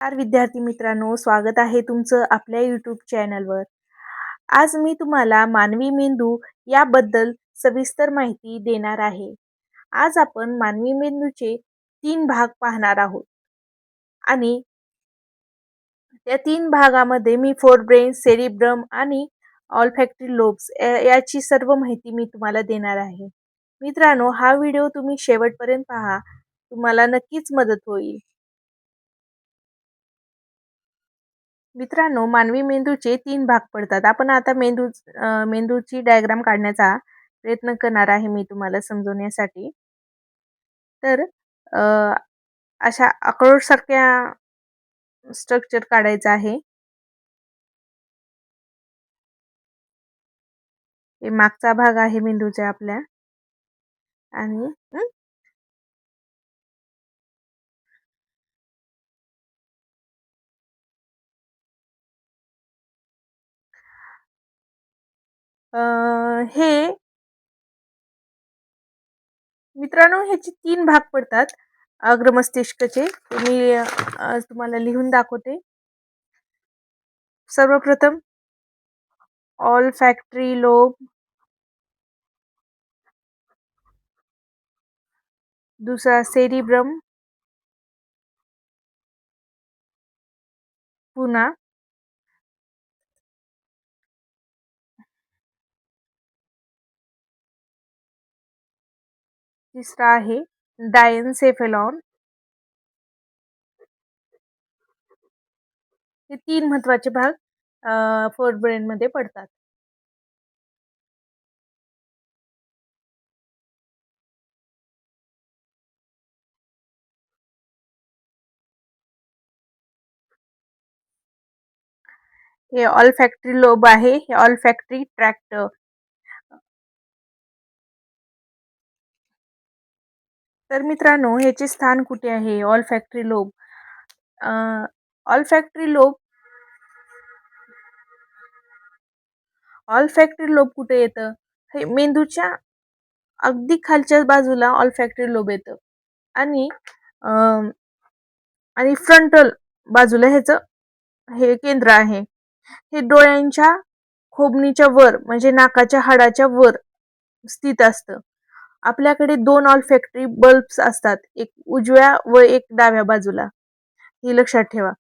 नमस्कार विद्यार्थी मित्रांनो, स्वागत आहे तुमचं आपल्या YouTube चॅनलवर. आज मी तुम्हाला मानवी मेंदू याबद्दल सविस्तर माहिती देणार आहे. आज आपण मानवी मेंदूचे 3 भाग पाहणार आहोत आणि त्या 3 भागामध्ये मी फोरब्रेन, सेरिब्रम आणि ऑल्फॅक्टरी लोब्स याची सर्व माहिती मी तुम्हाला देणार आहे. मित्रांनो, हा व्हिडिओ तुम्ही शेवटपर्यंत पहा. तुम्हाला नक्कीच मदत होईल. मित्रांनो, मानवी मेंदूचे 3 भाग पडतात. आपण आता मेंदूची डायग्राम काढण्याचा प्रयत्न करणार आहे मी तुम्हाला समजवण्यासाठी. तर अ, अशा अक्रोडसारख्या स्ट्रक्चर काढायचं आहे. हे मागचा भाग आहे मेंदूच्या आपल्या आणि अ, हे मित्रांनो ह्याचे 3 भाग पडतात. अग्रमस्तिष्कचे मी तुम्हाला लिहून दाखवते. सर्वप्रथम ऑल्फॅक्टरी लोब, दुसरा सेरिब्रम, पुन्हा तिसरा आहे डायन्सेफेलॉन. हे 3 महत्त्वाचे भाग फोरब्रेनमध्ये पडतात. हे ऑल्फॅक्टरी लोब आहे, हे ऑल्फॅक्टरी ट्रॅक्ट. तर मित्रांनो, ह्याचे स्थान कुठे आहे ऑल्फॅक्टरी लोब? अ, ऑल्फॅक्टरी लोब ऑल्फॅक्टरी लोब कुठे येतं? हे मेंदूच्या अगदी खालच्या बाजूला ऑल्फॅक्टरी लोब येतं आणि अ, आणि फ्रंटल बाजूला ह्याचं हे केंद्र आहे. हे डोळ्यांच्या खोबणीच्या वर म्हणजे नाकाच्या हाडाच्या वर स्थित असतं. आपल्याकडे 2 ऑल्फॅक्टरी बल्ब्स असतात. एक उजव्या व एक डाव्या बाजूला. हे लक्षात ठेवा.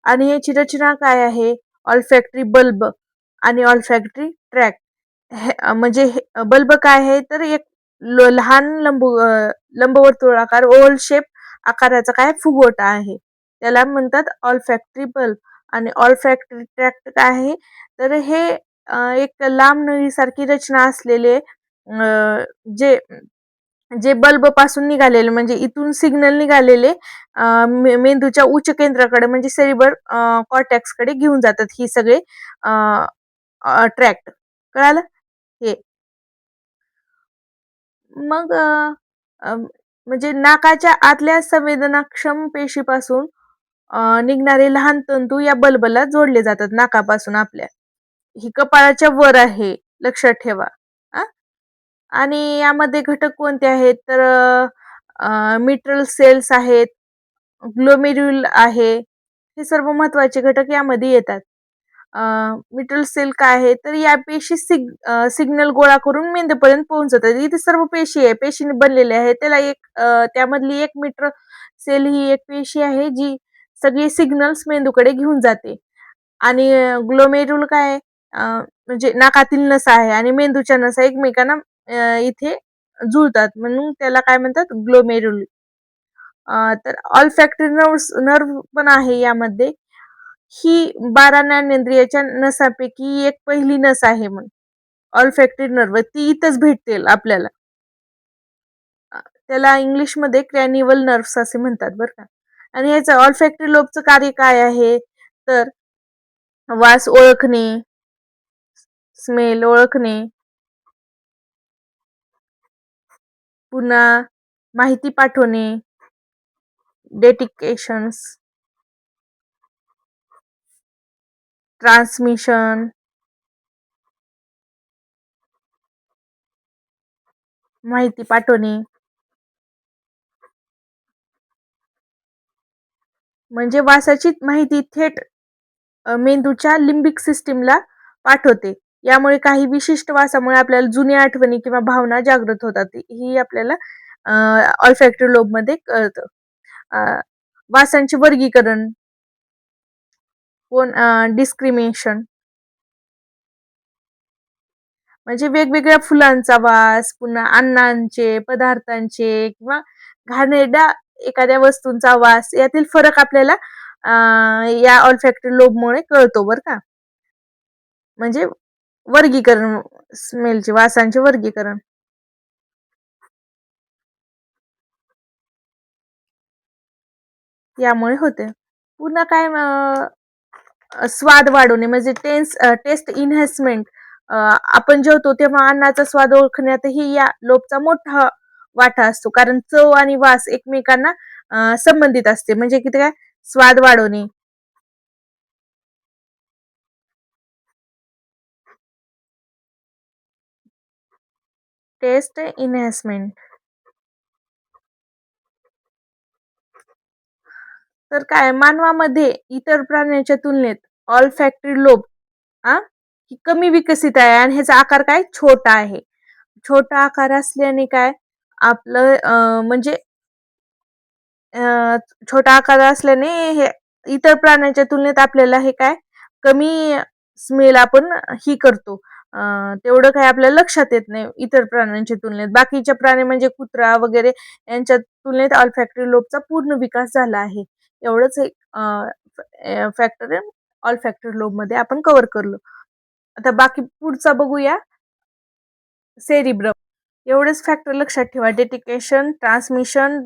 आणि याची रचना काय आहे? ऑल्फॅक्टरी बल्ब आणि ऑल्फॅक्टरी ट्रॅक्ट. म्हणजे बल्ब काय आहे तर एक लहान लंबवर्तुळाकार ओव्हल शेप आकाराचा काय फुगवटा आहे. त्याला म्हणतात ऑल्फॅक्टरी बल्ब. आणि ऑल्फॅक्टरी ट्रॅक्ट काय आहे तर हे एक लांब नळीसारखी रचना असलेले जे जे बल्ब पासून निघालेले म्हणजे इथून सिग्नल निघालेले मेंदूच्या उच्च केंद्राकडे म्हणजे सेरिब्रल कॉर्टेक्स कडे घेऊन जातात ही सगळे ट्रॅक्ट. कळालं? हे मग म्हणजे नाकाच्या आतल्या संवेदनाक्षम पेशीपासून निघणारे लहान तंतू या बल्बला जोडले जातात नाकापासून आपल्या. ही कपाळाच्या वर आहे, लक्षात ठेवा. आ? आणि यामध्ये घटक कोणते आहेत तर मिट्रल सेल्स आहेत, ग्लोमेरुल आहे. हे सर्व महत्वाचे घटक यामध्ये येतात. मिट्रल सेल काय आहे तर या पेशी सिग्नल गोळा करून मेंदूपर्यंत पोहोचतात. इथे सर्व पेशी आहे, पेशीने बनलेले आहे. त्याला त्यामधली एक मिट्रल सेल ही एक पेशी आहे जी सगळे सिग्नल्स मेंदूकडे घेऊन जाते. आणि ग्लोमेरुल काय आहे म्हणजे नाकातील नसा आहे आणि मेंदूच्या नसा एकमेकांना इथे जुळतात म्हणून त्याला काय म्हणतात ग्लोमेरुल. तर ऑल्फॅक्टरी नर्व पण आहे यामध्ये. ही 12 ज्ञानेंद्रियाच्या नसांपैकी एक पहिली नस आहे मग ऑल्फॅक्टरी नर्व ती इथंच भेटते आपल्याला. त्याला इंग्लिशमध्ये क्रॅनिवल नर्व्स असे म्हणतात बरं का. आणि याचं ऑल्फॅक्टरी लोबचं कार्य काय आहे तर वास ओळखणे, स्मेल ओळखणे, पुन्हा माहिती पाठवणे, डेटिकेशन्स, ट्रान्समिशन, माहिती पाठवणे, म्हणजे वासाची माहिती थेट मेंदूच्या लिंबिक सिस्टीमला पाठवते. यामुळे काही विशिष्ट वासामुळे आपल्याला जुन्या आठवणी किंवा भावना जागृत होतात. ही आपल्याला ऑल्फॅक्टरी लोबमध्ये कळतं. अ, वासांचे वर्गीकरण, डिस्क्रिमिनेशन म्हणजे वेगवेगळ्या फुलांचा वास, पुन्हा अन्नांचे, पदार्थांचे किंवा घाणेरड्या एखाद्या वस्तूंचा वास यातील फरक आपल्याला या ऑल्फॅक्टरी लोबमुळे कळतो बरं का. म्हणजे वर्गीकरण स्मेलचे, वासांचे वर्गीकरण यामुळे होते. पुन्हा काय स्वाद वाढवणे म्हणजे टेस्ट इन्हान्समेंट. आपण जेवतो तेव्हा अन्नाचा स्वाद ओळखण्यातही या लोपचा मोठा वाटा असतो. कारण चव आणि वास एकमेकांना संबंधित असते. म्हणजे किती काय स्वाद वाढवणे, टेस्ट इन्हान्समेंट. तर काय मानवामध्ये इतर प्राण्यांच्या तुलनेत ऑलफॅक्टरी लोब ही कमी विकसित आहे आणि ह्याचा आकार काय छोटा आहे. छोटा आकार असल्याने काय आपलं म्हणजे अ, छोटा आकार असल्याने हे इतर प्राण्यांच्या तुलनेत आपल्याला हे काय कमी स्मेल आपण ही करतो. तेवढं काही आपल्याला लक्षात येत नाही इतर प्राण्यांच्या तुलनेत. बाकीच्या प्राणी म्हणजे कुत्रा वगैरे यांच्या तुलनेत ऑल्फॅक्टरी लोबचा पूर्ण विकास झाला आहे. एवढंच एक फॅक्टर ऑल्फॅक्टरी लोबमध्ये आपण कव्हर करलो. आता बाकी पुढचा बघूया सेरिब्रम. एवढेच फॅक्टर लक्षात ठेवा. डेडिकेशन, ट्रान्समिशन,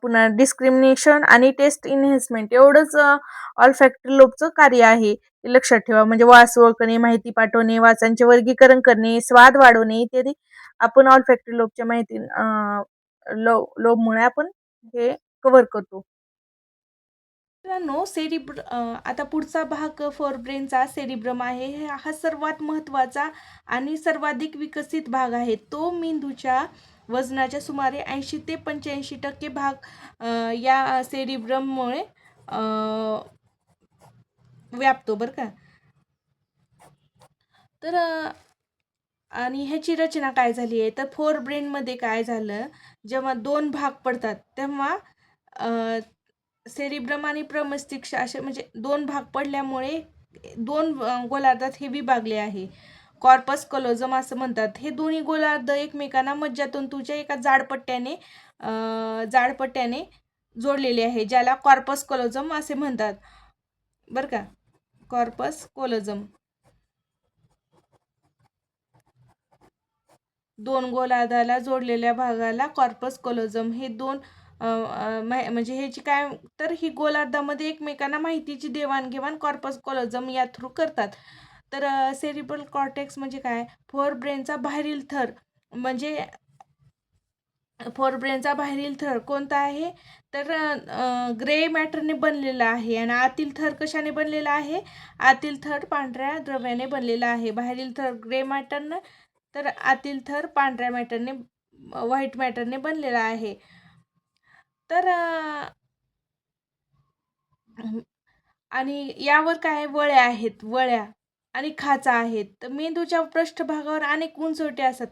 पुन्हा डिस्क्रिमिनेशन आणि टेस्ट इन्हेन्समेंट एवढंच ऑल्फॅक्टरी लोबचं कार्य आहे. ते लक्षात ठेवा. म्हणजे वास ओळखणे, माहिती पाठवणे, वासांचे वर्गीकरण करणे, स्वाद वाढवणे इत्यादी आपण ऑल्फॅक्टरी लोबच्या माहिती लोबमुळे आपण हे कव्हर करतो. मित्रांनो आता पुढचा भाग फोर ब्रेनचा सेरिब्रम आहे. हा सर्वात महत्त्वाचा आणि सर्वाधिक विकसित भाग आहे. तो मेंदूच्या वजनाच्या सुमारे 80 ते 85% भाग या सेरिब्रममुळे व्यापतो बरं का. तर आणि ह्याची रचना काय झाली आहे तर फोर ब्रेनमध्ये काय झालं, जेव्हा दोन भाग पडतात तेव्हा सेरिब्रम आणि प्रमस्तिष्क असे म्हणजे दोन भाग पडल्यामुळे दोन गोलार्धात हे विभागले आहे. कॉर्पस कलोजम असं म्हणतात. हे दोन्ही गोलार्ध एकमेकांना मज्जातंतूच्या एका जाडपट्ट्याने जोडलेले आहे, ज्याला कॉर्पस कलोजम असे म्हणतात बरं का. कॉर्पस कोलोजम दोन गोलार्धाला जोडलेल्या भागाला कॉर्पस कोलोजम हे दोन म्हणजे ह्याची काय तर ही गोलार्धामध्ये एकमेकांना माहितीची देवाणघेवाण कॉर्पस कोलोजम या थ्रू करतात. तर सेरिब्रल कॉर्टेक्स म्हणजे काय फोर ब्रेनचा बाहेरील थर म्हणजे फोर ब्रेनचा बाहेरील थर कोणता आहे तर ग्रे मॅटरने बनलेला आहे आणि आतील थर कशाने बनलेला आहे, आतील थर पांढऱ्या द्रव्याने बनलेला आहे. बाहेरील थर ग्रे मॅटरनं तर आतील थर पांढऱ्या मॅटरने व्हाईट मॅटरने बनलेला आहे. तर आणि यावर काय वळ्या आहेत, वळ्या आणि खाचा आहेत. तर मेंदूच्या पृष्ठभागावर अनेक उंचवटे असतात.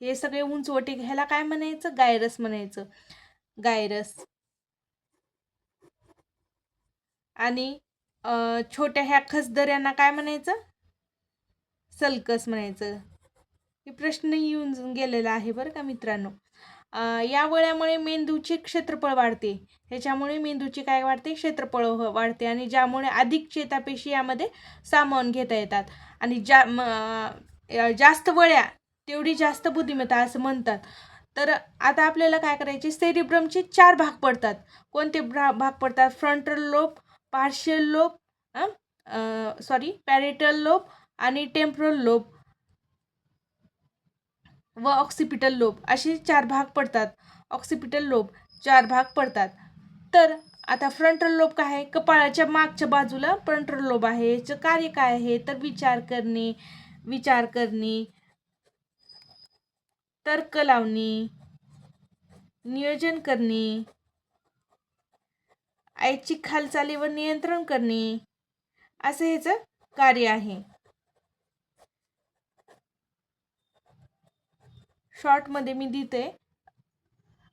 हे सगळे उंचवटे ह्याला काय म्हणायचं, गायरस म्हणायचं, गायरस. आणि छोट्या ह्या खसदऱ्यांना काय म्हणायचं, सल्कस म्हणायचं. हे प्रश्न येऊन गेलेला आहे बरं का मित्रांनो. या वळ्यामुळे मेंदूचे क्षेत्रफळ वाढते. ह्याच्यामुळे मेंदूची काय वाढते, क्षेत्रफळ वाढते आणि ज्यामुळे अधिक चेतापेशी यामध्ये सामावून घेता येतात. आणि जास्त वळ्या तेवढी जास्त बुद्धिमत्ता असं म्हणतात. तर आता आपल्याला काय करायचे, सेरिब्रमचे 4 भाग पडतात. कोणते भाग पडतात, frontal lobe, partial lobe, parietal lobe आणि टेम्पोरल लोब व ऑक्सिपिटल लोब असे 4 भाग पडतात. ऑक्सिपिटल लोब 4 भाग पडतात. तर आता फ्रंटल लोब काय आहे, कपाळाच्या मागच्या बाजूला फ्रंटल लोब आहे. याचं कार्य काय आहे तर विचार करणे, तर्क लावणे, नियोजन करणे ऐच्छिक हालचालीवर नियंत्रण करणे असं ह्याचं कार्य आहे. शॉर्टमध्ये मी देते.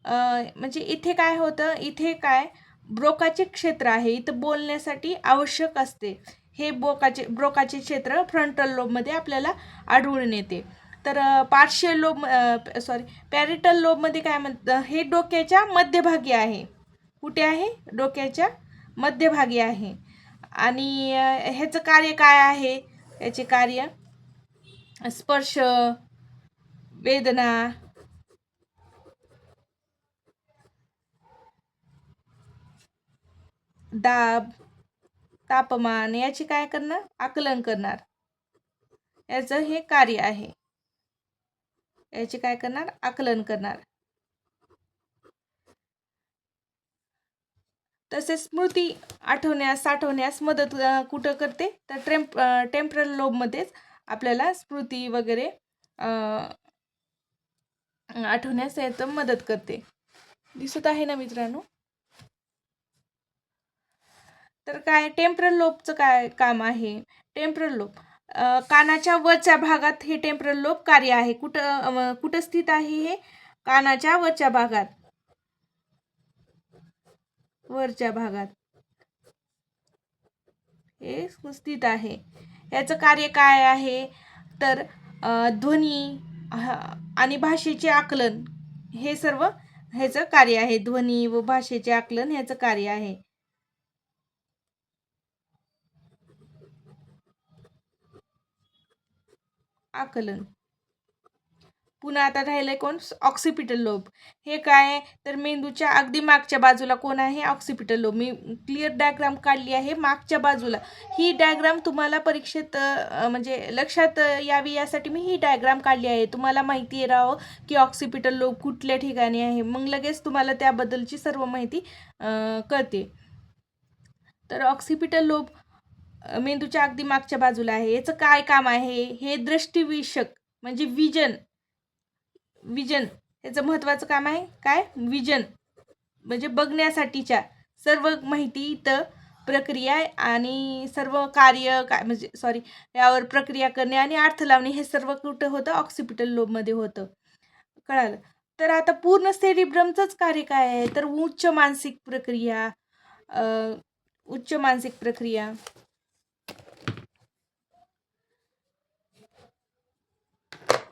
म्हणजे इथे काय होतं, इथे काय ब्रोकाचे क्षेत्र आहे, इथं बोलण्यासाठी आवश्यक असते. हे ब्रोकाचे क्षेत्र फ्रंटल लोबमध्ये आपल्याला आढळून येते. तर पार्शियल लोब पॅरिटल लोबमध्ये काय म्हणतं, हे डोक्याच्या मध्यभागी आहे. कुठे आहे? डोक्याच्या मध्यभागी आहे. आणि ह्याचं कार्य काय आहे? याचे कार्य स्पर्श, वेदना, दाब, तापमान याचे काय करणार? आकलन करणार. याचं हे कार्य आहे. याचे काय करणार? आकलन करणार. तसेच स्मृती आठवण्यास, साठवण्यास मदत कुठं करते? तर टेम्परल लोबमध्येच आपल्याला स्मृती वगैरे आठवण्यास याचं मदत करते. दिसत आहे ना मित्रांनो? तर काय टेम्परल लोबचं काय काम आहे? टेम्परल लोब कानाच्या वरच्या भागात हे टेम्परल लोब कार्य आहे. कुठं स्थित आहे हे? कानाच्या वरच्या भागात, वरच्या भागात हे स्थित आहे. याचं कार्य काय आहे? तर ध्वनी आणि भाषेचे आकलन हे सर्व ह्याचं कार्य आहे. ध्वनी व भाषेचे आकलन ह्याचं कार्य आहे. आकलन. पुन्हा आता राहिलंय कोण? Occipital lobe. हे काय? तर मेंदूच्या अगदी मागच्या बाजूला कोण आहे? Occipital lobe. मी क्लिअर डायग्राम काढली आहे मागच्या बाजूला. ही डायग्राम तुम्हाला परीक्षेत म्हणजे लक्षात यावी यासाठी मी ही डायग्राम काढली आहे. तुम्हाला माहिती राहावं की ऑक्सिपिटल लोब कुठल्या ठिकाणी आहे. मग लगेच तुम्हाला त्याबद्दलची सर्व माहिती कळते. तर ऑक्सिपिटल लोब मेंदूच्या अगदी मागच्या बाजूला आहे. याचं काय काम आहे? हे दृष्टिविषयक म्हणजे विजन याचं महत्त्वाचं काम आहे. काय? विजन म्हणजे बघण्यासाठीच्या सर्व माहिती, इथं प्रक्रिया आणि सर्व कार्य म्हणजे यावर प्रक्रिया करणे आणि अर्थ लावणे हे सर्व कुठं होतं? ऑक्सिपिटल लोबमध्ये होतं. कळालं? तर आता पूर्ण सेरिब्रमचंच कार्य काय आहे? तर उच्च मानसिक प्रक्रिया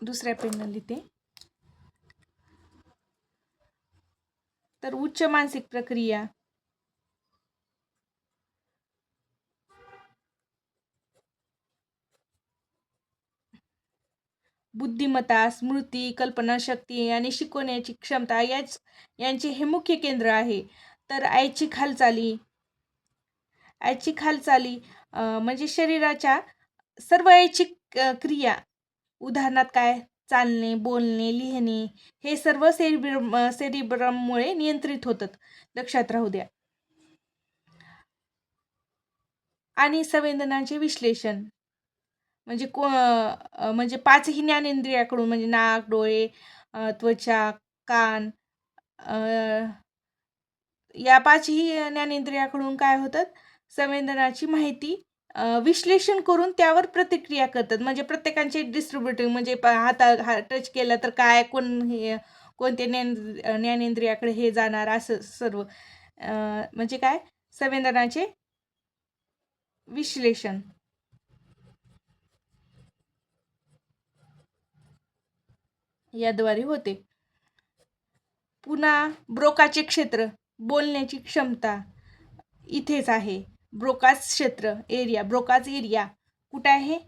दुसऱ्या पेननं लिहिते. तर उच्च मानसिक प्रक्रिया, बुद्धिमत्ता, स्मृती, कल्पनाशक्ती आणि शिकवण्याची क्षमता यांचे हे मुख्य केंद्र आहे. तर ऐच्छिक हालचाली म्हणजे शरीराच्या सर्व ऐच्छिक क्रिया, उदाहरणार्थ काय? चालणे, बोलणे, लिहिणे हे सर्व सेरिब्रममुळे नियंत्रित होतात. लक्षात राहू द्या. आणि संवेदनांचे विश्लेषण म्हणजे म्हणजे पाचही ज्ञानेंद्रियाकडून म्हणजे नाक, डोळे, त्वचा, कान या पाचही ज्ञानेंद्रियाकडून काय होतात? संवेदनाची माहिती विश्लेषण करून त्यावर प्रतिक्रिया करतात. म्हणजे प्रत्येकांचे डिस्ट्रीब्युटिव्ह म्हणजे टच केलं तर काय, कोणत्या ज्ञानेंद्रियाकडे हे जाणार असं सर्व म्हणजे काय? संवेदनाचे विश्लेषण याद्वारे होते. पुन्हा ब्रोकाचे क्षेत्र, बोलण्याची क्षमता इथेच आहे. ब्रोकाज एरिया कुठे आहे?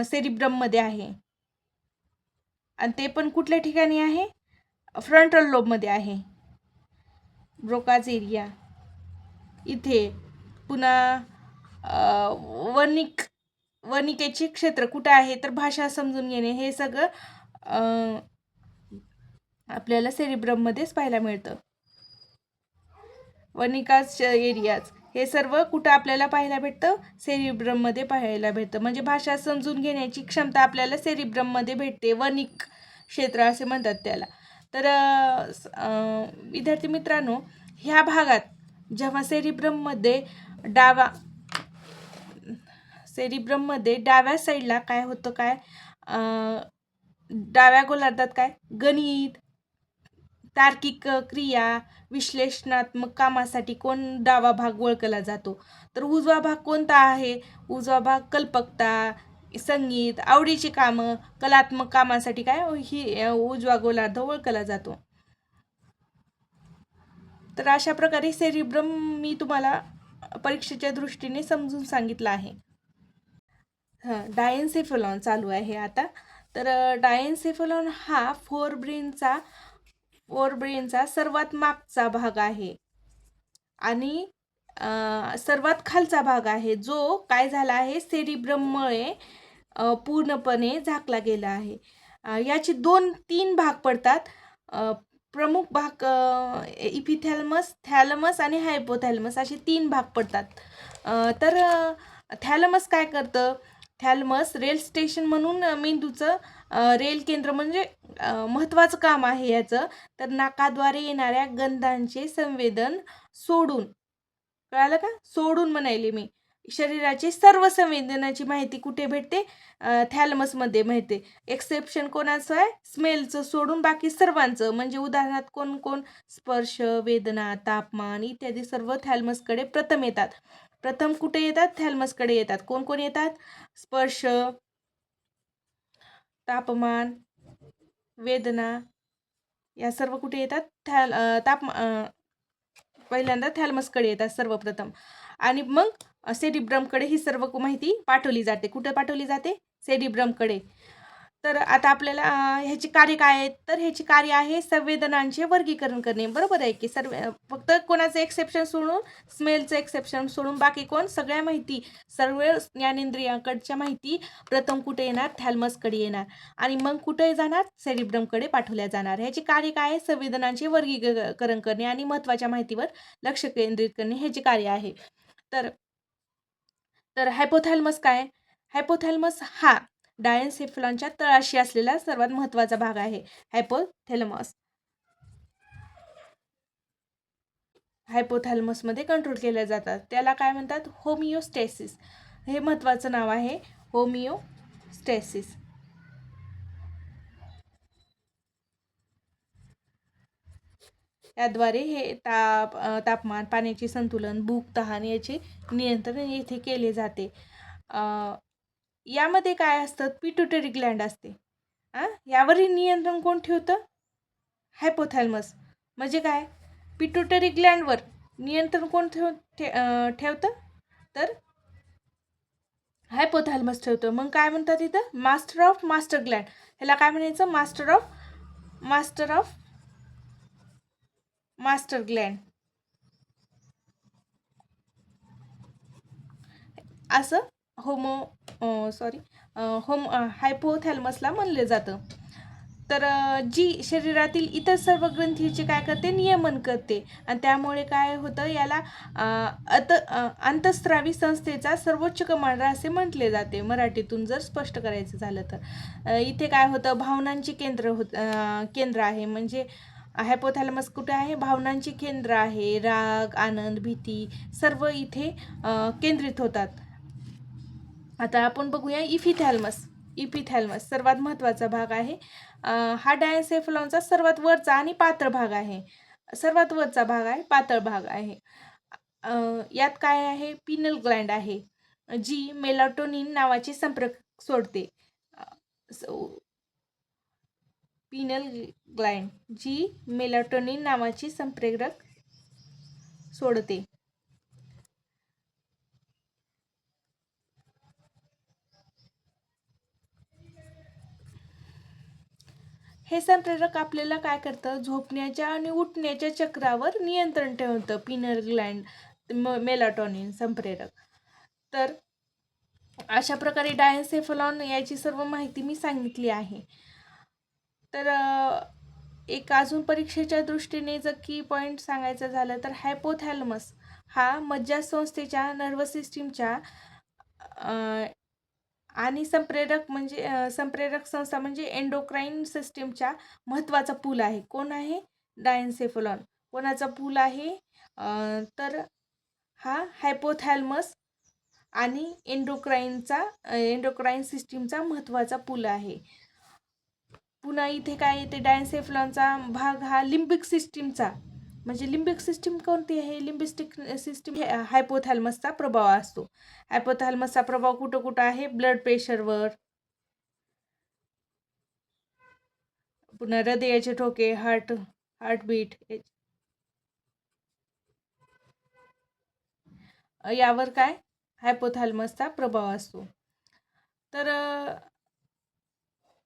सेरिब्रममध्ये आहे. आणि ते पण कुठल्या ठिकाणी आहे? फ्रंटल लोबमध्ये आहे. ब्रोकाज एरिया इथे. पुन्हा वर्णिकेचे क्षेत्र कुठं आहे? तर भाषा समजून घेणे हे सगळं आपल्याला सेरिब्रममध्येच पाहायला मिळतं. वर्णिकाज एरियाज हे सर्व कुठं आपल्याला पाहायला भेटतं? सेरिब्रममध्ये पाहायला भेटतं. म्हणजे भाषा समजून घेण्याची क्षमता आपल्याला सेरिब्रममध्ये भेटते. वर्णिक क्षेत्र असे म्हणतात त्याला. तर विद्यार्थी मित्रांनो, ह्या भागात जेव्हा सेरिब्रममध्ये डाव्या साईडला काय होतं, काय डाव्या गोलार्धात काय गणित, तार्किक क्रिया, विश्लेषणात्मक कामासाठी डावा भाग ओळखला जातो. तर उजवा भाग कोणता आहे? उजवा भाग कल्पकता, संगीत, आवडीची कामं, कलात्मक कामासाठी काय ही उजवा गोलार्ध ओळखला जातो. तर अशा प्रकारे सेरिब्रम मी तुम्हाला परीक्षेच्या दृष्टीने समजून सांगितलं आहे. डायन्सेफेलॉन चालू आहे आता. तर डायन्सेफेलॉन हा फोरब्रेनचा सर्वात मागचा भाग आहे आणि सर्वात खालचा भाग आहे, जो काय झाला आहे, सेरिब्रममुळे पूर्णपणे झाकला गेला आहे. याचे 2-3 भाग पडतात. प्रमुख भाग इपिथॅलमस, थॅलमस आणि हायपोथॅलमस असे 3 भाग पडतात. तर थॅलमस काय करतं? थॅलमस रेल स्टेशन म्हणून मेंदूचं रेल केंद्र म्हणजे महत्त्वाचं काम आहे याचं. तर नाकाद्वारे येणाऱ्या गंधांचे संवेदन सोडून, कळालं का? सोडून म्हणायले मी. शरीराची सर्व संवेदनाची माहिती कुठे भेटते? थॅलमसमध्ये मिळते. एक्सेप्शन कोणाचं आहे? स्मेलचं सोडून बाकी सर्वांचं. म्हणजे उदाहरणार्थ कोण स्पर्श, वेदना, तापमान इत्यादी सर्व थॅलमसकडे प्रथम येतात. प्रथम कुठे येतात? थॅलमसकडे येतात. कोण येतात? स्पर्श, तापमान, वेदना या सर्व कुठे येतात? पहिल्यांदा थॅलमसकडे येतात सर्वप्रथम आणि मग सेरिब्रमकडे ही सर्व माहिती पाठवली जाते. कुठे पाठवली जाते? सेरिब्रमकडे. तर आता आपल्याला ह्याची कार्य काय आहेत? तर ह्याची कार्य आहे संवेदनांचे वर्गीकरण करणे. बरोबर आहे की फक्त कोणाचं एक्सेप्शन सोडून, स्मेलचं एक्सेप्शन सोडून बाकी सगळ्या माहिती, सर्व ज्ञानेंद्रियांकडच्या माहिती प्रथम कुठे येणार? थॅलमसकडे येणार आणि मग कुठे जाणार? सेरिब्रमकडे पाठवल्या जाणार. ह्याची कार्य काय आहे? संवेदनांचे वर्गीकरण करणे आणि महत्त्वाच्या माहितीवर लक्ष केंद्रित करणे ह्याचे कार्य आहे. तर हायपोथॅलमस काय? हायपोथॅलमस हा डायन्सेफेलॉनच्या तळाशी असलेला सर्वात महत्त्वाचा भाग आहे. हायपोथॅलमसमध्ये कंट्रोल केल्या जातात. त्याला काय म्हणतात? होमिओस्टॅसिस. हे महत्त्वाचं नाव आहे, होमिओस्टॅसिस. याद्वारे हे तापमान, पाण्याचे संतुलन, भूक, तहान याचे नियंत्रण येथे केले जाते. यामध्ये काय असतं? पिट्युटरी ग्लँड असते. यावरील नियंत्रण कोण ठेवतं? हायपोथॅलमस. म्हणजे काय? पिट्युटरी ग्लँडवर नियंत्रण कोण ठेवतं? तर हायपोथॅलमस ठेवतं. मग काय म्हणतात इथं? Master of master Gland. ह्याला काय म्हणायचं? मास्टर ऑफ मास्टर ग्लँड असं हायपोथॅलमसला म्हणलं जातं. तर जी शरीरातील इतर सर्व ग्रंथीचे काय करते? नियमन करते आणि त्यामुळे काय होतं? याला अंतःस्रावी संस्थेचा सर्वोच्च कमांडर असे म्हटले जाते, मराठीतून जर स्पष्ट करायचं झालं तर. इथे काय होतं? भावनांचे केंद्र आहे. म्हणजे हायपोथॅलमस कुठे आहे? भावनांचे केंद्र आहे. राग, आनंद, भीती सर्व इथे केंद्रित होतात. आता आपण बघूया इपिथॅलमस सर्वात महत्त्वाचा भाग आहे. हा डायन्सेफेलॉनचा सर्वात वरचा आणि पातळ भाग आहे. पातळ भाग आहे. यात काय आहे? पिनल ग्लँड आहे, जी मेलाटोनिन नावाचे संप्रेरक सोडते. पिनल ग्लँड जी मेलाटोनिन नावाची संप्रेरक सोडते. हे संप्रेरक आपल्याला काय करतं? झोपण्याच्या आणि उठण्याच्या चक्रावर नियंत्रण ठेवतं. पिनल ग्लँड मेलाटोनिन संप्रेरक. तर अशा प्रकारे डायन्सेफेलॉन याची सर्व माहिती मी सांगितली आहे. तर एक अजून परीक्षेच्या दृष्टीने जर की पॉईंट सांगायचं झालं तर हायपोथॅलमस हा मज्जासंस्थेच्या, नर्वस सिस्टीमच्या आणि संप्रेरक संस्था म्हणजे एंडोक्राईन सिस्टीमच्या महत्त्वाचा पूल आहे. कोण आहे? डायन्सेफेलॉन. कोणाचा पूल आहे? तर हा हायपोथॅलमस आणि एंडोक्राईन सिस्टीमचा महत्त्वाचा पूल आहे. पुन्हा इथे काय येते, डायन्सेफलॉनचा भाग हा लिम्बिक सिस्टीमचा, म्हणजे लिम्बिक सिस्टीम कोणती आहे? लिम्बिक सिस्टीम हे हायपोथॅलमसचा प्रभाव असतो. हायपोथॅलमसचा प्रभाव कुठं कुठं आहे? ब्लड प्रेशरवर, पुन्हा हृदयाचे ठोके, हार्टबीट यावर काय हायपोथॅलमसचा प्रभाव असतो. तर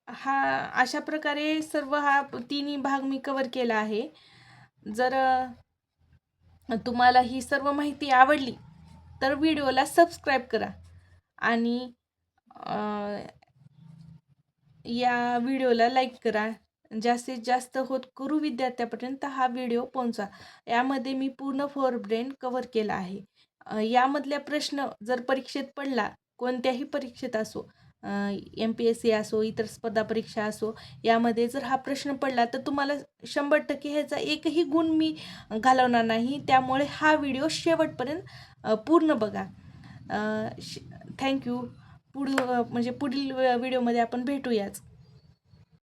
हा अशा प्रकारे सर्व हा तिन्ही भाग मी कव्हर केला आहे. जर तुम्हाला ही सर्व माहिती आवडली तर व्हिडिओला सबस्क्राईब करा आणि या व्हिडिओला लाईक करा. जास्तीत जास्त होत करू विद्यार्थ्यापर्यंत हा व्हिडिओ पोहोचा. यामध्ये मी पूर्ण फोर ब्रेन कव्हर केला आहे. यामधल्या प्रश्न जर परीक्षेत पडला, कोणत्याही परीक्षेत असो, MPSC असो, इतर स्पर्धा परीक्षा असो, यामध्ये जर हा प्रश्न पडला तर तुम्हाला 100% ह्याचा एकही गुण मी घालवणार नाही. त्यामुळे हा व्हिडिओ शेवटपर्यंत पूर्ण बघा. थँक्यू. पुढील व्हिडिओमध्ये आपण भेटूयाच.